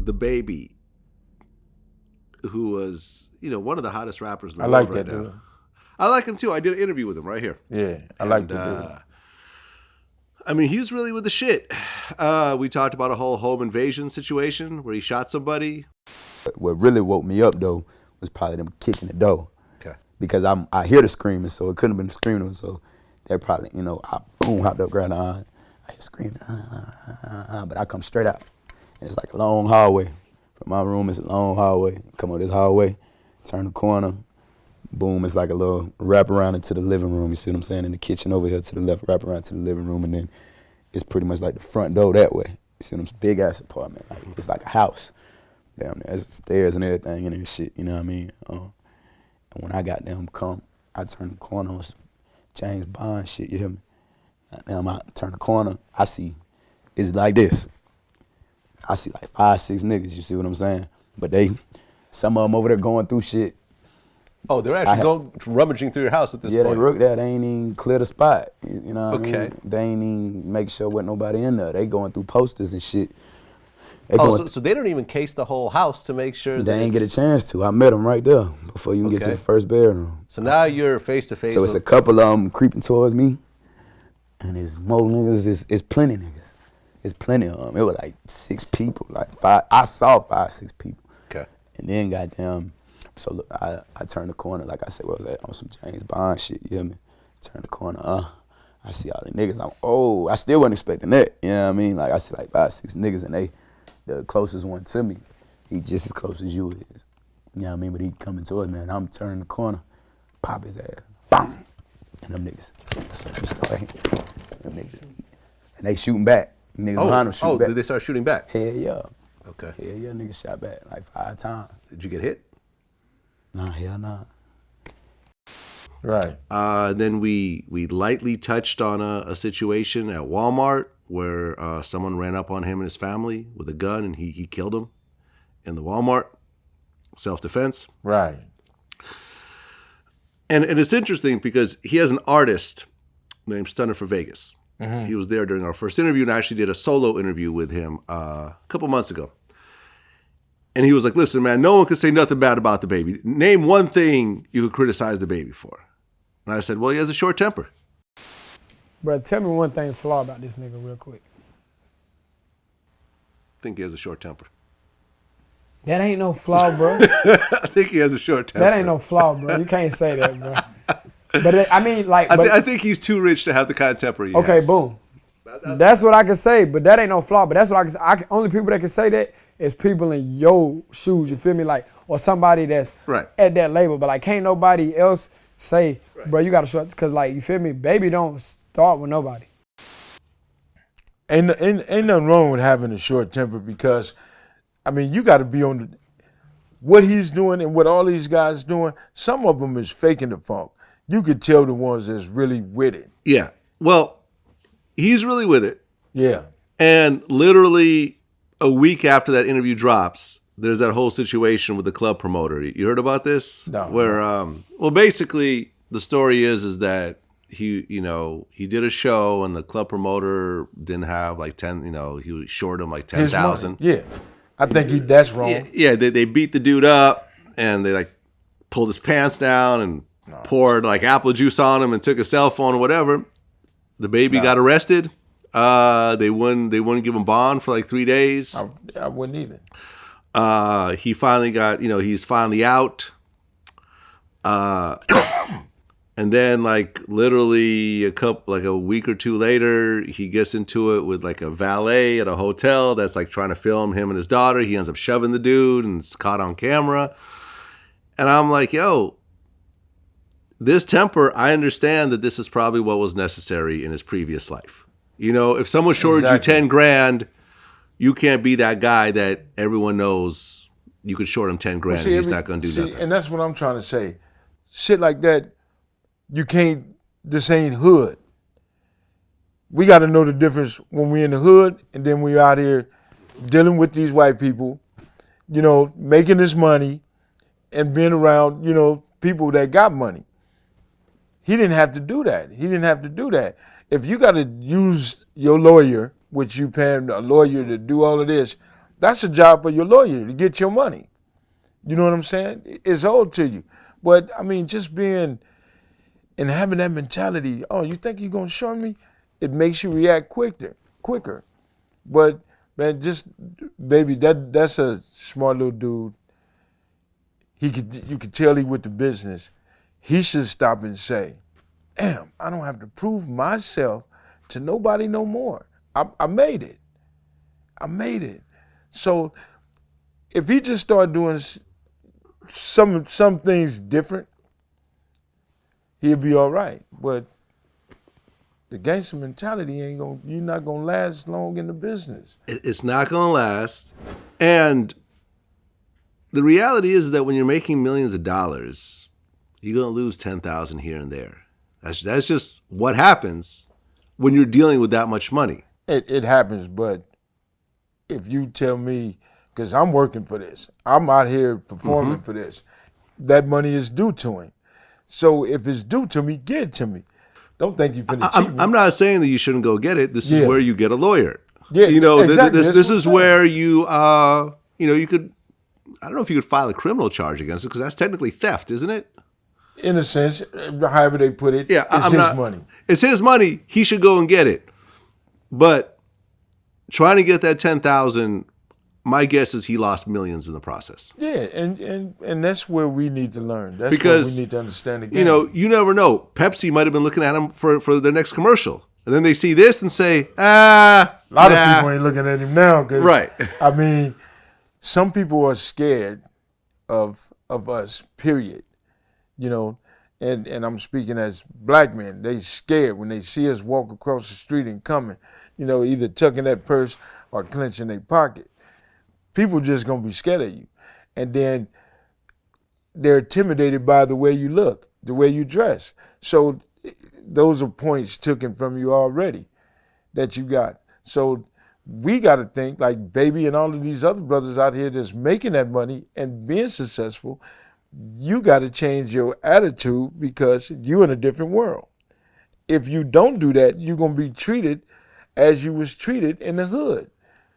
DaBaby, who was, one of the hottest rappers in the world right now. Dude. I like him too. I did an interview with him right here. Yeah, I like that. I mean, he was really with the shit. We talked about a whole home invasion situation where he shot somebody. What really woke me up though was probably them kicking the door. Okay. Because I hear the screaming, so it couldn't have been the screaming. So they're probably, I boom, hopped up, grabbed the eye. I hear screaming, but I come straight out. And it's like a long hallway. From my room, it's a long hallway. Come up this hallway, turn the corner, boom, it's like a little wrap around into the living room. You see what I'm saying? In the kitchen over here to the left, wrap around to the living room, and then it's pretty much like the front door that way. You see them big ass apartment. Like, it's like a house. Down there, there's stairs and everything in there and shit, you know what I mean? And when I got them I turned the corner on some James Bond shit, you hear me? Now I turn the corner, I see, it's like this. I see like 5, 6 niggas, you see what I'm saying? But some of them over there going through shit. Oh, they're actually rummaging through your house at this point? Yeah, they rooked that. They ain't even clear the spot, you know what I Okay. mean? They ain't even make sure wasn't nobody in there. They going through posters and shit. So they don't even case the whole house to make sure they ain't get a chance to. I met them right there before you can get to the first bedroom. So now you're face to face. So it's a couple of them creeping towards me, and there's more niggas. It's plenty niggas. It's plenty of them. It was like 6 people, like 5. I saw 5, 6 people. Okay. And then goddamn, so look, I turned the corner, like I said, what was that? On some James Bond shit, you hear me? Turn the corner, I see all the niggas. I still wasn't expecting that. You know what I mean? Like I see like 5, 6 niggas, and the closest one to me, he just as close as you is. You know what I mean? But he coming towards me, and I'm turning the corner, pop his ass, bang! And them niggas, them niggas, and they shooting back. Niggas behind them shooting back. Did they start shooting back? Hell yeah. Okay. Hell yeah, niggas shot back like 5 times. Did you get hit? Nah, hell nah. Right. Then we lightly touched on a situation at Walmart where someone ran up on him and his family with a gun, and he killed him in the Walmart. Self-defense. Right. And it's interesting because he has an artist named Stunner for Vegas. Mm-hmm. He was there during our first interview, and I actually did a solo interview with him a couple months ago. And he was like, listen, man, no one can say nothing bad about DaBaby. Name one thing you could criticize DaBaby for. And I said, well, he has a short temper. Bro, tell me one thing flaw about this nigga real quick. I think he has a short temper. That ain't no flaw, bro. I think he has a short temper. That ain't no flaw, bro. You can't say that, bro. But I mean, like... I think he's too rich to have the kind of temper he has. Okay, boom. That's what I can say, but that ain't no flaw. But that's what I can only people that can say that is people in your shoes, you feel me? Like, or somebody that's at that label. But like, can't nobody else say, bro, you got to short, because like, you feel me? Baby don't start with nobody. Ain't nothing wrong with having a short temper because, I mean, you got to be on what he's doing and what all these guys doing. Some of them is faking the funk. You could tell the ones that's really with it. Yeah. Well, he's really with it. Yeah. And literally a week after that interview drops, there's that whole situation with the club promoter. You heard about this? No. Where, well, basically the story is that he did a show and the club promoter didn't have like 10, he short him like 10,000. Yeah. I think that's wrong. Yeah. They beat the dude up and they like pulled his pants down and poured like apple juice on him and took his cell phone or whatever. DaBaby got arrested. They wouldn't give him bond for like 3 days. I wouldn't either. He finally got, he's finally out. And then like literally a week or two later, he gets into it with like a valet at a hotel that's like trying to film him and his daughter. He ends up shoving the dude and it's caught on camera. And I'm like, yo, this temper, I understand that this is probably what was necessary in his previous life. If someone shorted you 10 grand, you can't be that guy that everyone knows you could short him 10 grand and he's not going to do nothing. And that's what I'm trying to say. Shit like that, you can't, this ain't hood. We got to know the difference when we in the hood and then we out here dealing with these white people, making this money and being around, people that got money. He didn't have to do that. If you got to use your lawyer, which you paying a lawyer to do all of this, That's a job for your lawyer to get your money. You know what I'm saying? It's owed to you. But I mean, just being and having that mentality, oh, you think you're gonna short me? It makes you react quicker. But man, just baby, that's a smart little dude. You could tell he with the business. He should stop and say, damn, I don't have to prove myself to nobody no more. I made it. I made it. So if he just started doing some things different, he'll be all right. But the gangster mentality you're not gonna last long in the business. It's not gonna last. And the reality is that when you're making millions of dollars, you're gonna lose 10,000 here and there. That's just what happens when you're dealing with that much money. It happens, but if you tell me, because I'm working for this, I'm out here performing for this, that money is due to him. So if it's due to me, get it to me. Don't think you finna cheat me. I'm not saying that you shouldn't go get it. This is where you get a lawyer. Yeah, exactly. This is where you you could, I don't know if you could file a criminal charge against it because that's technically theft, isn't it? In a sense, however they put it, it's his money. It's his money. He should go and get it. But trying to get that 10,000, my guess is he lost millions in the process. Yeah, and that's where we need to learn. That's because where we need to understand the game. You never know. Pepsi might have been looking at him for their next commercial. And then they see this and say, a lot of people ain't looking at him now. Right. I mean, some people are scared of us, period. And I'm speaking as black men. They scared when they see us walk across the street and coming, either tucking that purse or clenching their pocket. People just gonna be scared of you. And then they're intimidated by the way you look, the way you dress. So those are points taken from you already that you got. So we got to think like Baby and all of these other brothers out here that's making that money and being successful. You got to change your attitude because you're in a different world. If you don't do that, you're going to be treated as you was treated in the hood.